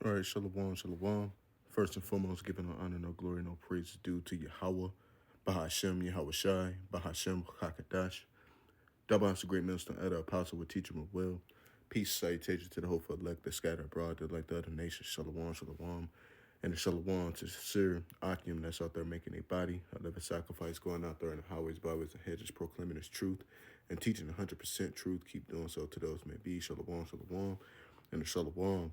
All right, shalom, shalom. First and foremost, giving no honor, no glory, no praise is due to Yahweh, Bahashem, Yahweh Shai, Bahashem, Hakadash. Double house of great millstone, elder apostle with teacher of will. Peace, salutation to the hopeful elect that scatter abroad, that like the other nations, shalom, shalom. And the shalom to Sir Akim that's out there making a body, a living sacrifice, going out there in the highways, byways, and hedges, proclaiming his truth and teaching 100% truth. Keep doing so to those may be. Shalom, shalom. And the shalom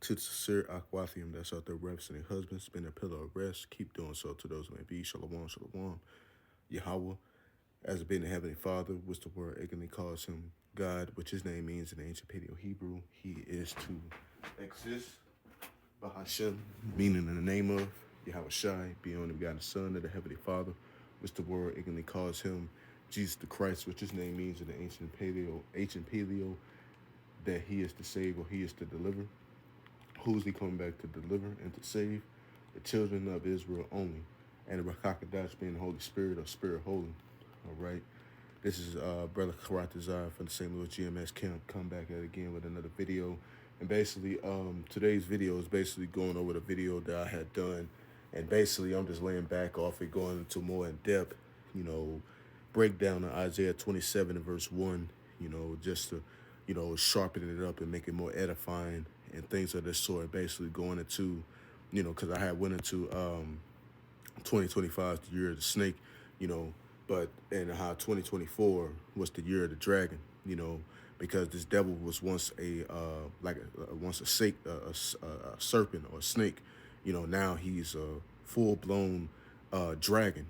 to the Sir Akwathium that's out there representing husbands, spin a pillow of rest. Keep doing so to those who may be. Shalom, shalom. Yahweh, as being the Heavenly Father, which the word ignorantly calls him God, which his name means in the ancient Paleo Hebrew. He is to exist. Bahashem, meaning in the name of Yahweh Shai, being only begotten Son of the Heavenly Father, which the word ignorantly calls him Jesus the Christ, which his name means in the ancient Paleo, that he is to save or he is to deliver. Who's he coming back to deliver and to save? The children of Israel only. And the Rakakadash being the Holy Spirit or Spirit Holy. All right. This is Brother Karatazar from the St. Louis GMS camp. Come back at it again with another video. And basically, today's video is basically going over the video that I had done. And basically, I'm just laying back off it, going into more in depth, breakdown of Isaiah 27 and verse 1, just to, sharpen it up and make it more edifying and things of this sort. Basically going into, because I had went into 2025, the year of the snake, you know, but and how 2024 was the year of the dragon, because this devil was once once a snake, a serpent or a snake, now he's a full blown dragon,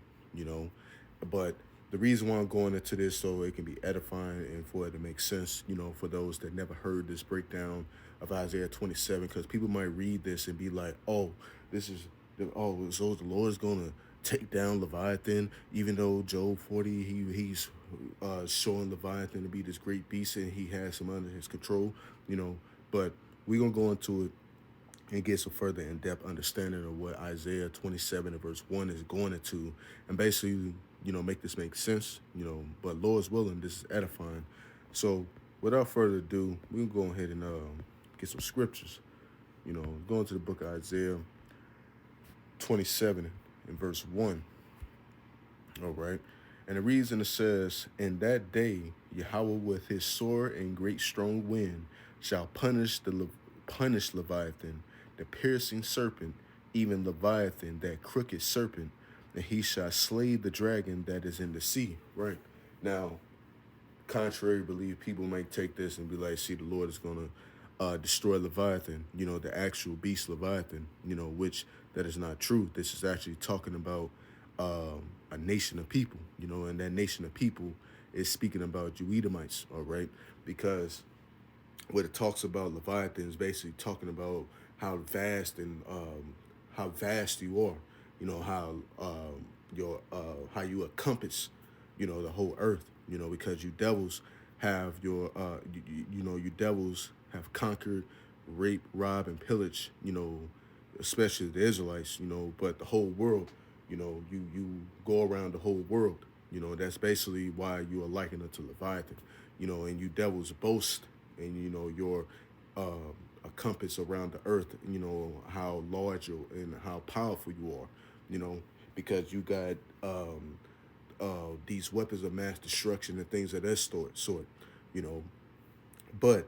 but the reason why I'm going into this so it can be edifying and for it to make sense, for those that never heard this breakdown of Isaiah 27, because people might read this and be like, oh, this is, so the Lord is going to take down Leviathan, even though Job 40, he's showing Leviathan to be this great beast and he has him under his control, but we're going to go into it and get some further in-depth understanding of what Isaiah 27 and verse 1 is going into, and basically, make this make sense, but Lord's willing, this is edifying. So without further ado, we can go ahead and get some scriptures, going to the book of Isaiah 27 and verse 1, all right? And the reason it says, in that day, Yahweh with his sword and great strong wind shall punish Leviathan, the piercing serpent, even Leviathan, that crooked serpent, and he shall slay the dragon that is in the sea. Right. Now, contrary belief, people might take this and be like, see, the Lord is going to destroy Leviathan, the actual beast Leviathan, which that is not true. This is actually talking about a nation of people, and that nation of people is speaking about you Edomites, all right? Because what it talks about Leviathan is basically talking about how vast you are, how how you encompass, the whole earth, because you devils have you devils have conquered, rape, rob, and pillage, especially the Israelites, but the whole world, you go around the whole world, that's basically why you are likened unto Leviathan, and you devils boast and your a compass around the earth, how large and how powerful you are, because you got these weapons of mass destruction and things of that sort, you know. But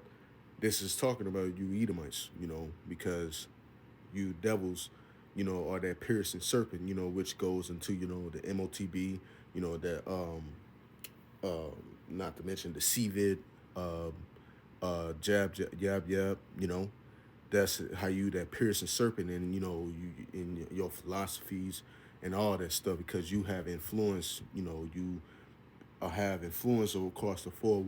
this is talking about you Edomites, because you devils, are that piercing serpent, which goes into, the MOTB, that not to mention the CVID, jab, that's how you that piercing serpent, and you in your philosophies and all that stuff, because you have influence, you have influence across the four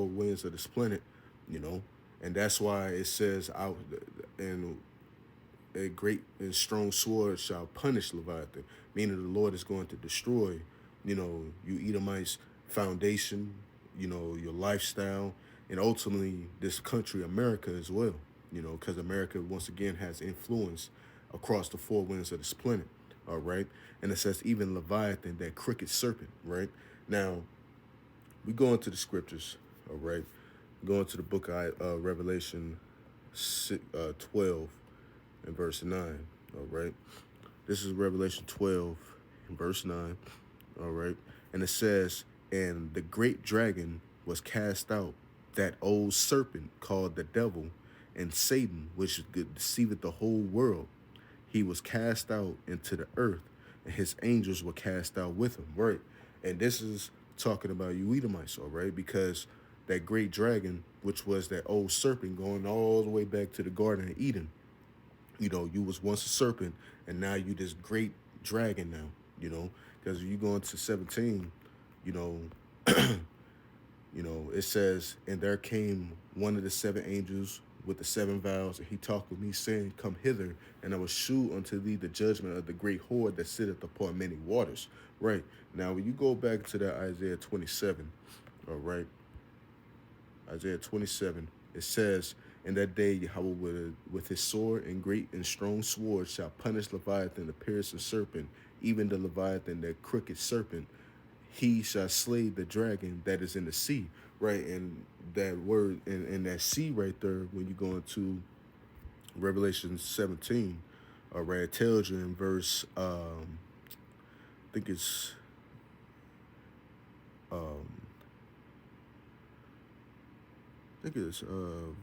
winds of this planet, you know, and that's why it says out and a great and strong sword shall punish Leviathan, meaning the Lord is going to destroy, you Edomites' foundation, your lifestyle, and ultimately this country, America, as well, because America, once again, has influence across the four winds of this planet, all right? And it says even Leviathan, that crooked serpent, right? Now, we go into the scriptures, all right? Go into the book of Revelation, 12 and verse 9. All right. This is Revelation 12 and verse 9. All right. And it says, and the great dragon was cast out, that old serpent called the devil and Satan, which deceiveth the whole world. He was cast out into the earth, and his angels were cast out with him. Right. And this is talking about you Edomites, all right? Because that great dragon, which was that old serpent going all the way back to the Garden of Eden, you was once a serpent, and now you this great dragon now, because you go into 17, you know, it says, and there came one of the seven angels with the seven vials, and he talked with me, saying, come hither, and I will shew unto thee the judgment of the great horde that sitteth upon many waters. Right. Now, when you go back to that Isaiah 27, all right, Isaiah 27, it says, in that day Yahweh with his sword and great and strong sword shall punish Leviathan, the piercing serpent, even the Leviathan, that crooked serpent. He shall slay the dragon that is in the sea. Right. And that word in that sea right there, when you go into Revelation 17, all right, it tells you in verse, I think it's, um,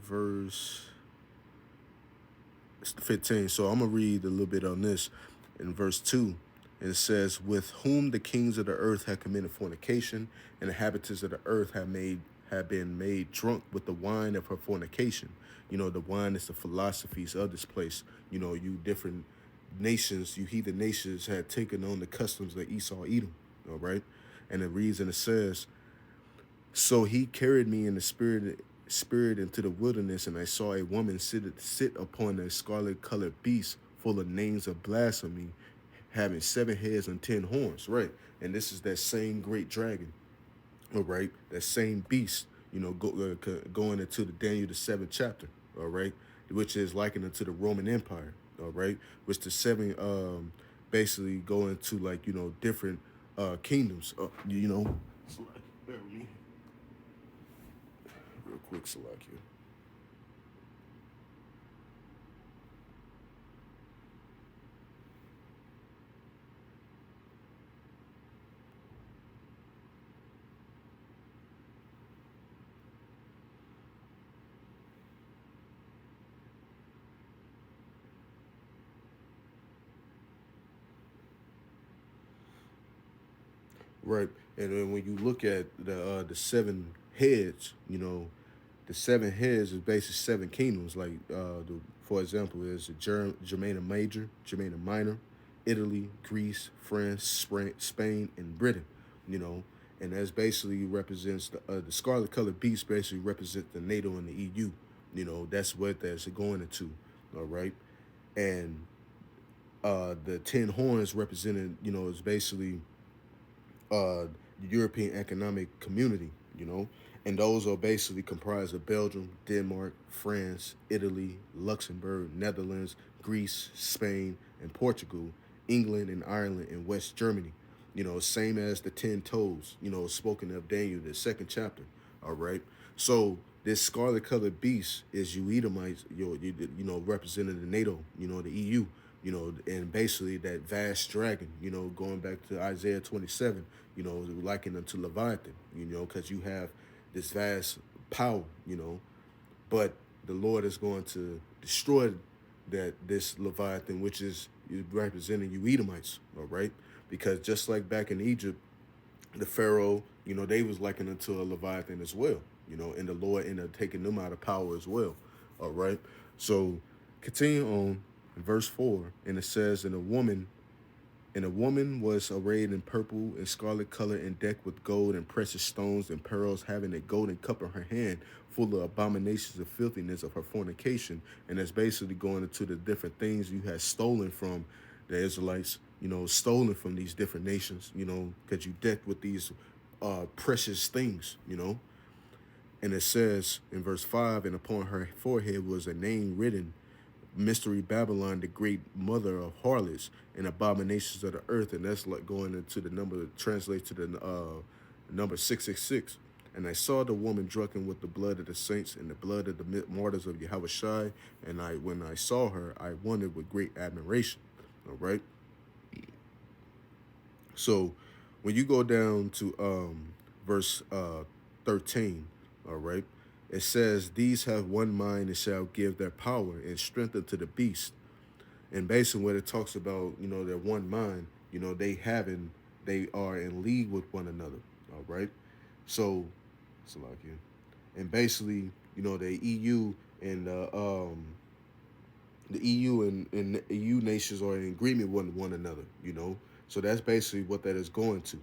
verse 15. So I'm going to read a little bit on this in verse 2. And it says, with whom the kings of the earth have committed fornication, and the inhabitants of the earth have been made drunk with the wine of her fornication. The wine is the philosophies of this place. You different nations, you heathen nations had taken on the customs of Esau, Edom. All right. And it reads, and it says, so he carried me in the spirit into the wilderness, and I saw a woman sit upon a scarlet colored beast full of names of blasphemy, having 7 heads and 10 horns. Right. And this is that same great dragon. All right. That same beast, going into the Daniel the 7th chapter. All right. Which is likened unto the Roman Empire. All right. Which the seven basically go into different kingdoms. Bear with me real quick, Salakia. Right. And then when you look at the 7 heads, the 7 heads is basically 7 kingdoms. Like for example, is Germania Major, Germania Minor, Italy, Greece, France, Spain, and Britain. You know, and that's basically represents the scarlet colored beast. Basically represents the NATO and the EU. That's what that's going into. All right, and the 10 horns represented. Is basically the European Economic Community, and those are basically comprised of Belgium, Denmark, France, Italy, Luxembourg, Netherlands, Greece, Spain, and Portugal, England and Ireland, and West Germany. Same as the 10 toes, spoken of Daniel, the 2nd chapter. All right. So this scarlet colored beast is you Edomites, representing the NATO, the EU, and basically that vast dragon, going back to Isaiah 27, likened unto Leviathan, because you have this vast power, but the Lord is going to destroy this Leviathan, which is representing you Edomites, all right? Because just like back in Egypt, the Pharaoh, they was likened unto a Leviathan as well, and the Lord ended up taking them out of power as well, all right? So continue on in verse 4, and it says, and a woman was arrayed in purple and scarlet color and decked with gold and precious stones and pearls, having a golden cup in her hand, full of abominations and filthiness of her fornication. And that's basically going into the different things you had stolen from the Israelites, stolen from these different nations, because you decked with these precious things, And it says in verse 5, and upon her forehead was a name written, Mystery Babylon, the great mother of harlots and abominations of the earth. And that's like going into the number, translates to the number 666. And I saw the woman drunken with the blood of the saints and the blood of the martyrs of Yahushai. And when I saw her, I wondered with great admiration. All right. So when you go down to verse 13, all right, it says, "These have one mind and shall give their power and strength unto the beast." And basically what it talks about, their one mind, they are in league with one another. All right. So Salakia. And basically, the EU and the EU and EU nations are in agreement with one another. So that's basically what that is going to.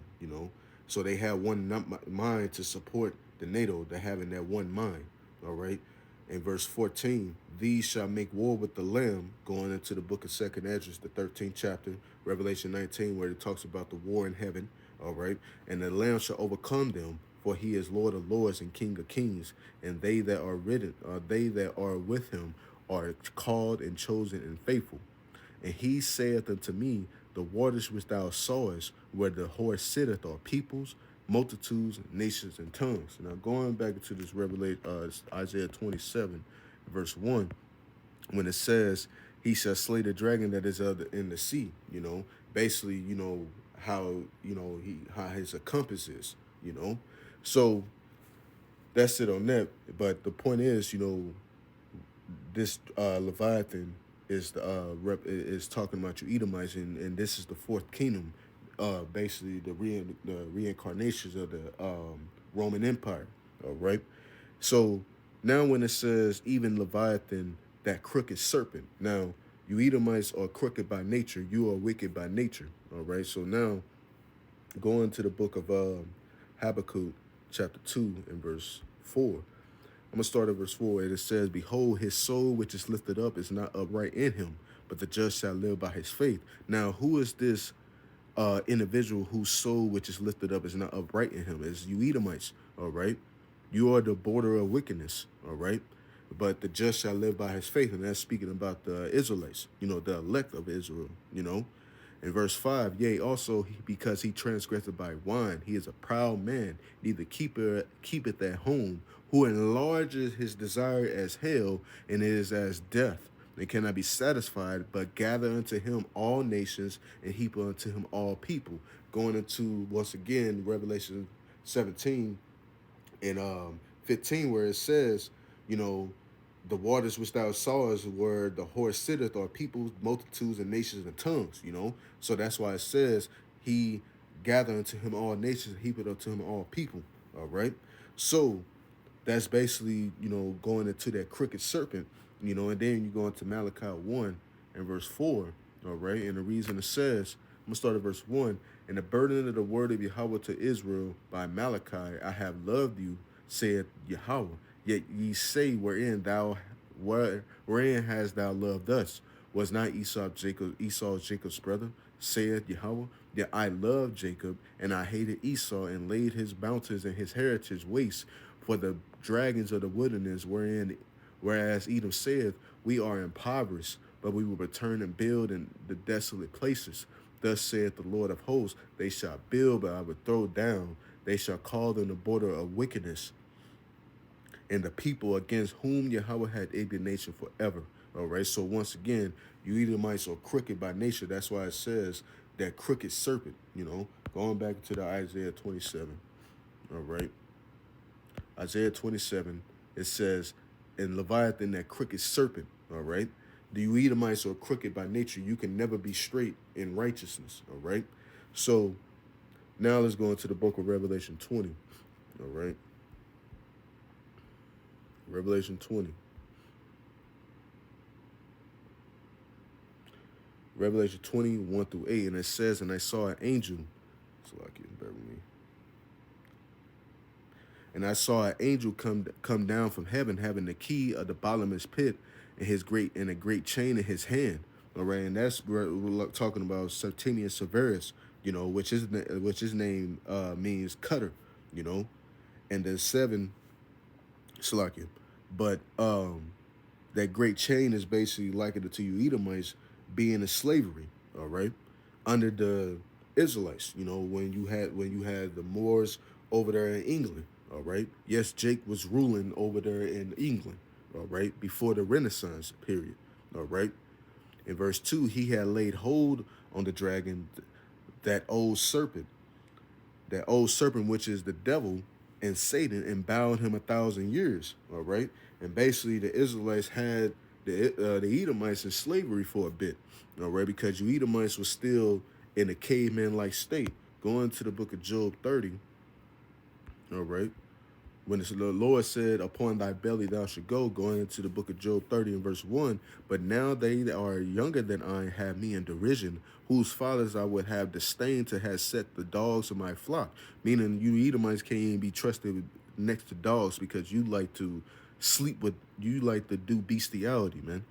So they have one mind to support the NATO. They're having that one mind. All right. In verse 14, these shall make war with the Lamb, going into the book of Second Esdras, the 13th chapter, Revelation 19, where it talks about the war in heaven. All right. And the Lamb shall overcome them, for he is Lord of lords and King of kings, and they that are with him are called and chosen and faithful. And he saith unto me, the waters which thou sawest, where the horse sitteth, are peoples, multitudes, nations, and tongues. Now going back into this Revelation, Isaiah 27, verse 1, when it says, he shall slay the dragon that is in the sea, basically, how, how his compass is, So that's it on that. But the point is, this Leviathan is talking about you Edomites, and this is the fourth kingdom, basically the reincarnations of the Roman Empire. All right. So now when it says even Leviathan, that crooked serpent, now you Edomites are crooked by nature, you are wicked by nature. All right. So now going to the book of Habakkuk, chapter 2 and verse 4. I'm going to start at verse 4, and it says, "Behold, his soul which is lifted up is not upright in him, but the just shall live by his faith." Now, who is this individual whose soul which is lifted up is not upright in him? It's you Edomites, all right? You are the border of wickedness, all right? But the just shall live by his faith, and that's speaking about the Israelites, the elect of Israel. In verse 5, yea, also because he transgressed by wine, he is a proud man, neither keepeth at home, who enlarges his desire as hell, and it is as death. They cannot be satisfied, but gather unto him all nations, and heap unto him all people. Going into, once again, Revelation 17 and 15, where it says, the waters which thou sawest where the horse sitteth are peoples, multitudes, and nations and tongues. So that's why it says he gather unto him all nations, heap it unto him all people. All right. So that's basically, going into that crooked serpent, and then you go into Malachi 1 and verse 4. All right. And the reason it says, I'm going to start at verse 1. "And the burden of the word of Yahweh to Israel by Malachi, I have loved you, saith Yahweh. Yet ye say, wherein hast thou loved us? Was not Esau Jacob's brother, saith Yahweh? Yet I loved Jacob, and I hated Esau, and laid his bounties and his heritage waste for the dragons of the wilderness, whereas Edom saith, we are impoverished, but we will return and build in the desolate places. Thus saith the Lord of hosts, they shall build, but I will throw down. They shall call them the border of wickedness, and the people against whom Yahweh had indignation forever." All right. So once again, you Edomites are crooked by nature. That's why it says that crooked serpent, going back to the Isaiah 27. All right. Isaiah 27, it says, in Leviathan, that crooked serpent. All right. The Edomites are crooked by nature. You can never be straight in righteousness. All right. So now let's go into the book of Revelation 20. All right. Revelation 20. Revelation 20, 1 through 8. And it says, "And I saw an angel." So I can bear with me. "And I saw an angel come down from heaven, having the key of the bottomless pit, and a great chain in his hand." All right, and that's we're talking about Septimius Severus, which his name means cutter, and then 7, Salakia. But that great chain is basically likened to you Edomites being in slavery, all right, under the Israelites. When you had the Moors over there in England, All right. Yes, Jake was ruling over there in England. All right. Before the Renaissance period. All right. In verse 2, he had laid hold on the dragon, that old serpent, which is the devil and Satan, and bound him 1,000 years. All right. And basically, the Israelites had the Edomites in slavery for a bit. All right. Because you Edomites was still in a caveman like state. Going to the book of Job 30. All right. When the Lord said, upon thy belly thou should go, going into the book of Job 30 and verse 1, but now they that are younger than I have me in derision, whose fathers I would have disdained to have set the dogs of my flock. Meaning you Edomites can't even be trusted next to dogs because you like to you like to do bestiality, man.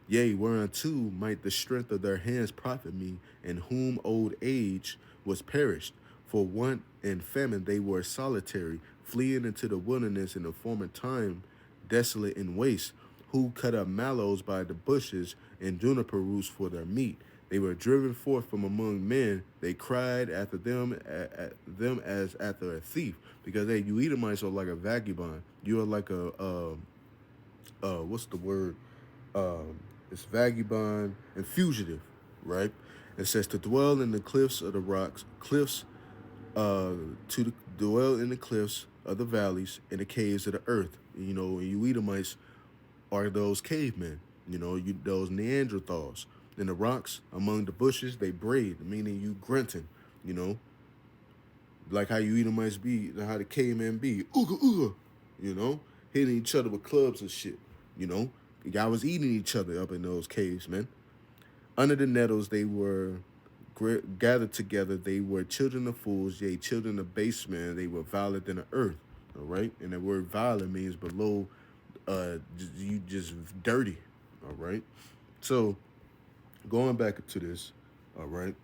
Yea, whereunto might the strength of their hands profit me, in whom old age was perished. For want and famine they were solitary, fleeing into the wilderness in the former time, desolate and waste, who cut up mallows by the bushes and juniper roots for their meat. They were driven forth from among men. They cried after them, at them as after a thief, because hey, you Edomites are like a vagabond. You are like what's the word? It's vagabond and fugitive, right? It says to dwell in the cliffs of the rocks, to dwell in the cliffs of the valleys, in the caves of the earth. You know, you Edomites are those cavemen. You know, those Neanderthals. In the rocks, among the bushes, they braid, meaning you grunting. You know, like how you Edomites be, how the cavemen be, ooga ooga. You know, hitting each other with clubs and shit. You know, y'all was eating each other up in those caves, man. Under the nettles, they were gathered together. They were children of fools, yea, children of base men. They were violent than the earth. All right, and the word violent means below. You just dirty. All right. So going back to this. All right.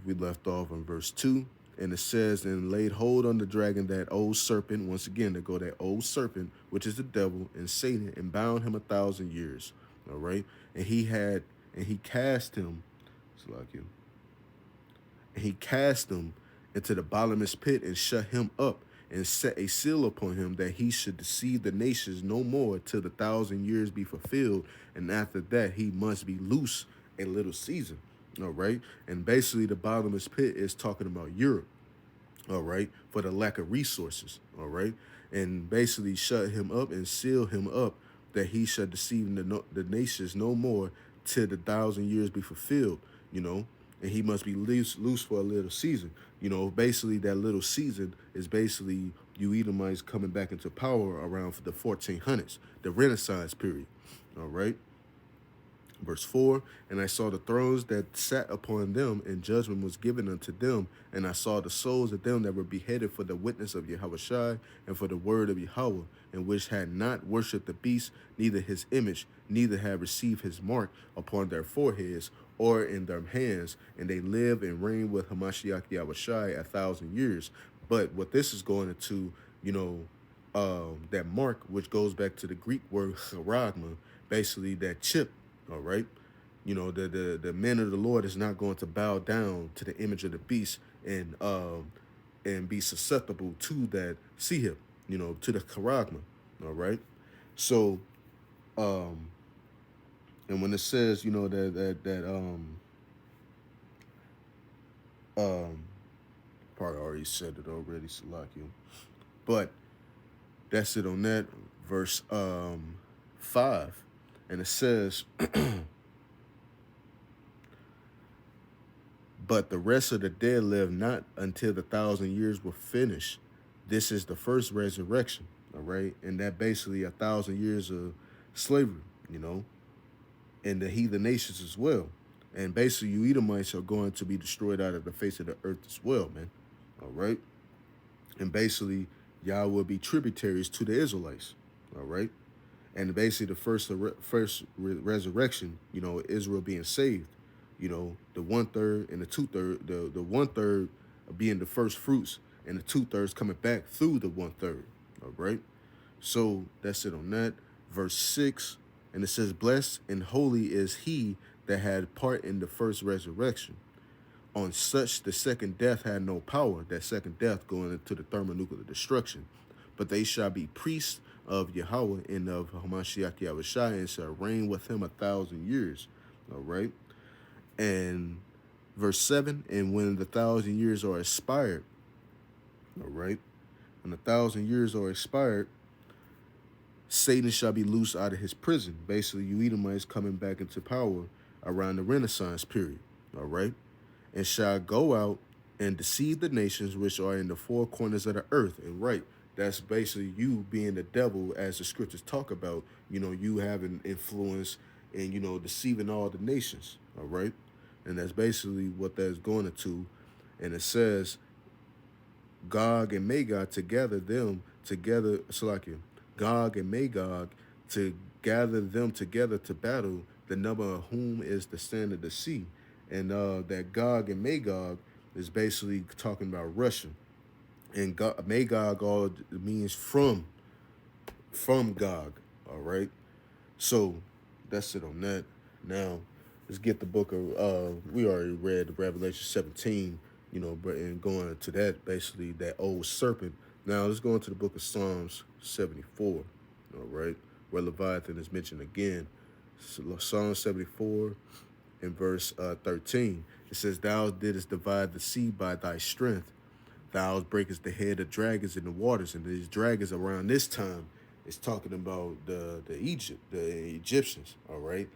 We left off in verse 2, and it says, and laid hold on the dragon, that old serpent, once again, to go that old serpent, which is the devil and Satan, and bound him 1,000 years. All right. And he cast him, it's like you, and he cast him into the bottomless pit and shut him up and set a seal upon him that he should deceive the nations no more till the 1,000 years be fulfilled. And after that, he must be loose a little season. All right. And basically, the bottomless pit is talking about Europe. All right. For the lack of resources. All right. And basically, shut him up and seal him up that he shall deceive the nations no more till the 1,000 years be fulfilled. You know, and he must be loose for a little season. You know, basically that little season is basically you Edomites coming back into power around the 1400s, the Renaissance period. All right. Verse 4, and I saw the thrones that sat upon them, and judgment was given unto them. And I saw the souls of them that were beheaded for the witness of Yahushua and for the word of Yahweh, and which had not worshipped the beast, neither his image, neither had received his mark upon their foreheads or in their hands. And they live and reign with Hamashiach Yahushua 1,000 years. But what this is going into, you know, that mark, which goes back to the Greek word charagma, basically that chip. All right. You know, the men of the Lord is not going to bow down to the image of the beast and be susceptible to that sihib, you know, to the charagma. All right. So and when it says, you know, probably already said it already, Salakia. But that's it on that. Verse 5. And it says, but the rest of the dead live not until the 1,000 years were finished. This is the first resurrection, all right? And that basically 1,000 years of slavery, you know, and the heathen nations as well. And basically, you Edomites are going to be destroyed out of the face of the earth as well, man. All right? And basically, y'all will be tributaries to the Israelites, all right? And basically, the first resurrection, you know, Israel being saved, you know, the 1/3 and the 2/3, the 1/3 being the first fruits, and the 2/3 coming back through the 1/3. All right. So that's it on that. Verse 6, and it says, blessed and holy is he that had part in the first resurrection. On such the second death had no power, that second death going into the thermonuclear destruction. But they shall be priests of Yahweh and of Hamashiach Yahushua, and shall reign with him 1,000 years. All right. And verse 7, and when the 1,000 years are expired, all right, when 1,000 years are expired, Satan shall be loosed out of his prison. Basically, you Edomites coming back into power around the Renaissance period, all right, and shall go out and deceive the nations which are in the four corners of the earth. And right, that's basically you being the devil, as the scriptures talk about, you having influence and, deceiving all the nations, all right? And that's basically what that's going into. And it says, Gog and Magog to gather them together, Salakia, Gog and Magog to gather them together to battle, the number of whom is the sand of the sea. And that Gog and Magog is basically talking about Russia. And Magog all means from Gog, all right? So that's it on that. Now, let's get the book of, we already read Revelation 17, but in going to that, basically, that old serpent. Now, let's go into the book of Psalms 74, all right, where Leviathan is mentioned again. Psalm 74 in verse 13. It says, Thou didst divide the sea by thy strength. Thou breakest the head of dragons in the waters. And these dragons around this time is talking about the Egyptians, all right?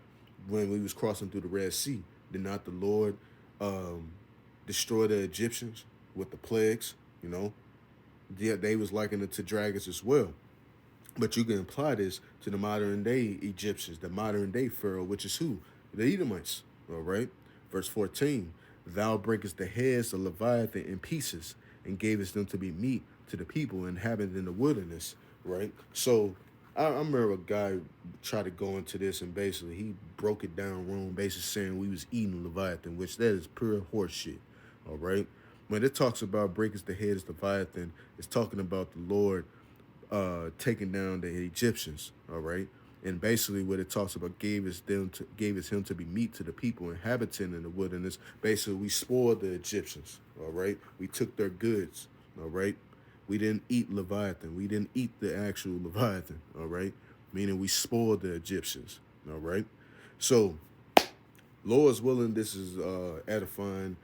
When we was crossing through the Red Sea, did not the Lord destroy the Egyptians with the plagues, Yeah, they was likened it to dragons as well. But you can apply this to the modern day Egyptians, the modern day Pharaoh, which is who? The Edomites, all right? Verse 14, Thou breakest the heads of Leviathan in pieces and gavest them to be meat to the people inhabited in the wilderness, right? So I remember a guy tried to go into this and basically he broke it down wrong, basically saying we was eating Leviathan, which that is pure horse shit, all right? When it talks about breakest the heads of Leviathan, it's talking about the Lord taking down the Egyptians, all right? And basically what it talks about gave us him to be meat to the people inhabiting in the wilderness. Basically, we spoiled the Egyptians, all right? We took their goods, all right? We didn't eat Leviathan. We didn't eat the actual Leviathan, all right? Meaning we spoiled the Egyptians, all right? So, Lord's willing, this is edifying.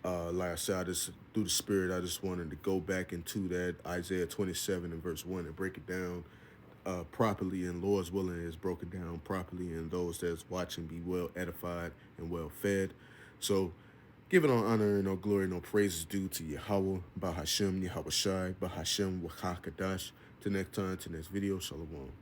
Like I said, I just, through the Spirit, I just wanted to go back into that Isaiah 27 and verse 1 and break it down properly. And Lord's willing is broken down properly, and those that's watching be well edified and well fed. So, give it all honor and no glory, no praises due to Yahweh, Bahashem, Yahweh Shai, Bahashem, Wakakadash. Till next time, till next video, Shalom.